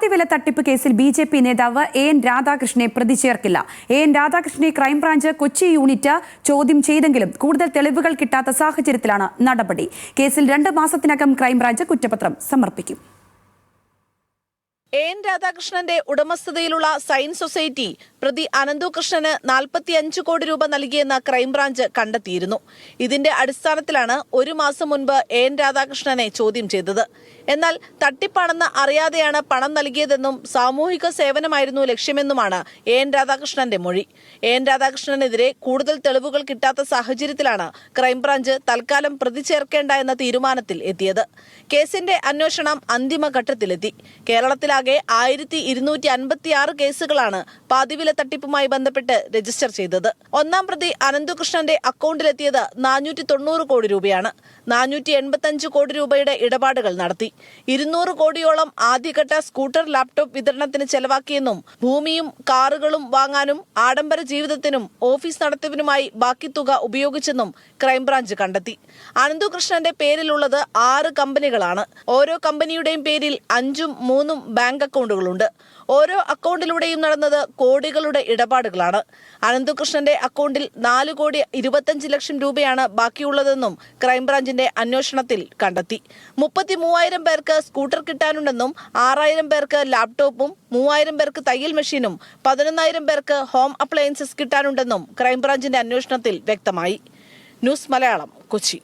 പാതിവില തട്ടിപ്പ് കേസിൽ ബി.ജെ.പി. നേതാവ് എൻ രാധാകൃഷ്ണനെ പ്രതി ചേർക്കില്ല. എൻ രാധാകൃഷ്ണനെ ക്രൈംബ്രാഞ്ച് കൊച്ചി യൂണിറ്റ് ചോദ്യം ചെയ്തെങ്കിലും കൂടുതൽ തെളിവുകൾ കിട്ടാത്ത സാഹചര്യത്തിലാണ് നടപടി. കേസിൽ 2 മാസത്തിനകം ക്രൈംബ്രാഞ്ച് കുറ്റപത്രം സമർപ്പിക്കും. എൻ രാധാകൃഷ്ണന്റെ ഉടമസ്ഥതയിലുള്ള സയൻസ് സൊസൈറ്റി പ്രതി അനന്തുകൃഷ്ണന് 45 കോടി രൂപ നൽകിയെന്ന് ക്രൈംബ്രാഞ്ച് കണ്ടെത്തിയിരുന്നു. ഇതിന്റെ അടിസ്ഥാനത്തിലാണ് 1 മാസം മുൻപ് എൻ രാധാകൃഷ്ണനെ ചോദ്യം ചെയ്തത്. എന്നാൽ തട്ടിപ്പാണെന്ന് അറിയാതെയാണ് പണം നൽകിയതെന്നും സാമൂഹിക സേവനമായിരുന്നു ലക്ഷ്യമെന്നുമാണ് എൻ രാധാകൃഷ്ണന്റെ മൊഴി. എൻ രാധാകൃഷ്ണനെതിരെ കൂടുതൽ തെളിവുകൾ കിട്ടാത്ത സാഹചര്യത്തിലാണ് ക്രൈംബ്രാഞ്ച് തൽക്കാലം പ്രതി ചേർക്കേണ്ട എന്ന തീരുമാനത്തിൽ എത്തിയത്. കേസിന്റെ അന്വേഷണം അന്തിമഘട്ടത്തിലെത്തി. കേരളത്തിലാകെ 1256 കേസുകളാണ് പാതിവില തട്ടിപ്പുമായി ബന്ധപ്പെട്ട് രജിസ്റ്റർ ചെയ്തത്. 1-ാം പ്രതി അനന്തുകൃഷ്ണന്റെ അക്കൗണ്ടിലെത്തിയത് 490 കോടി രൂപയാണ്. 485 കോടി രൂപയുടെ ഇടപാടുകൾ നടത്തി. 200 കോടിയോളം ആദ്യഘട്ട സ്കൂട്ടർ ലാപ്ടോപ്പ് വിതരണത്തിന് ചെലവാക്കിയെന്നും ഭൂമിയും കാറുകളും വാങ്ങാനും ആഡംബര ജീവിതത്തിനും ഓഫീസ് നടത്തിപ്പിനുമായി ബാക്കി തുക ഉപയോഗിച്ചെന്നും ക്രൈംബ്രാഞ്ച് കണ്ടെത്തി. അനന്തുകൃഷ്ണന്റെ പേരിലുള്ളത് 6 കമ്പനികളാണ്. ഓരോ കമ്പനിയുടെയും പേരിൽ 5ഉം 3ഉം ബാങ്ക് അക്കൗണ്ടുകളുണ്ട്. ഓരോ അക്കൗണ്ടിലൂടെയും നടന്നത് കോടികളുടെ ഇടപാടുകളാണ്. അനന്തുകൃഷ്ണന്റെ അക്കൗണ്ടിൽ 4,25,00,000 രൂപയാണ് ബാക്കിയുള്ളതെന്നും ക്രൈംബ്രാഞ്ചിന്റെ അന്വേഷണത്തിൽ കണ്ടെത്തി. 33,000 പേർക്ക് സ്കൂട്ടർ കിട്ടാനുണ്ടെന്നും 6,000 പേർക്ക് ലാപ്ടോപ്പും 3,000 പേർക്ക് തയ്യൽ മെഷീനും 11,000 പേർക്ക് ഹോം അപ്ലയൻസസ് കിട്ടാനുണ്ടെന്നും ക്രൈംബ്രാഞ്ചിന്റെ അന്വേഷണത്തിൽ വ്യക്തമായി. ന്യൂസ് മലയാളം, കൊച്ചി.